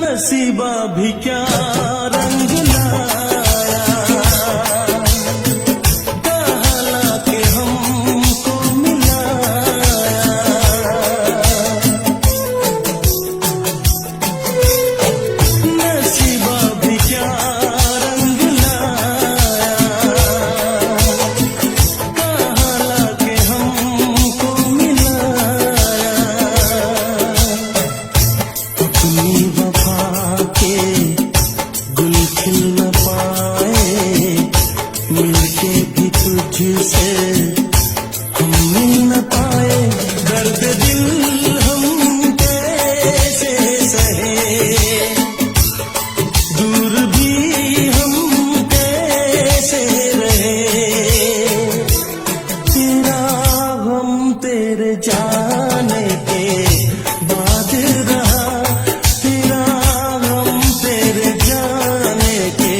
नसीबा भी क्या रंग लाया, कहा के हमको मिलाया। नसीबा भी क्या रंग लाया, कहा के हमको मिलाया। अपनी वफा के गुल खिल न पाए, मिलके भी तुझसे हम मिल न पाए। दर्द दिल हम कैसे सहे, दूर भी हम कैसे रहे। तेरा गम तेरे जाने के बाद रहा, तेरा गम तेरे जाने के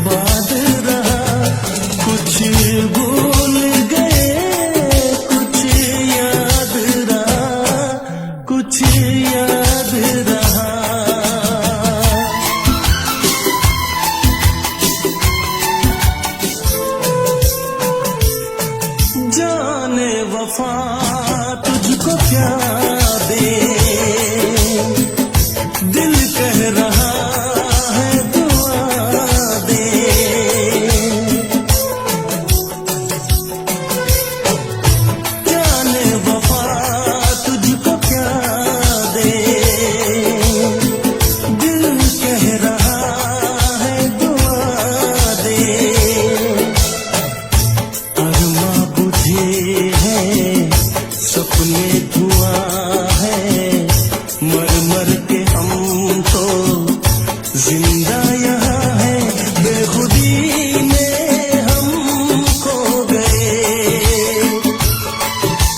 बाद रहा। कुछ भूल गए कुछ याद रहा, कुछ याद रहा। जाने वफा तुझको क्या दे, दिल कह रहा है दुआ दे। जाने वफा तुझको क्या दे, दिल कह रहा है दुआ दे। अरमा बुझे हैं सपने धुआं है, मर मर के हम तो जिंदा यहाँ है। बेखुदी में हम खो गए,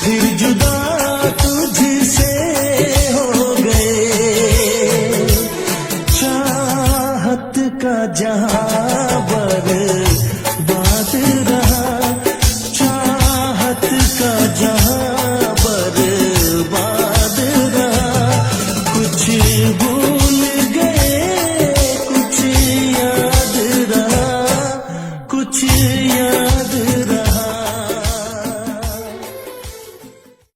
फिर जुदा तुझसे हो गए। चाहत का जहां बर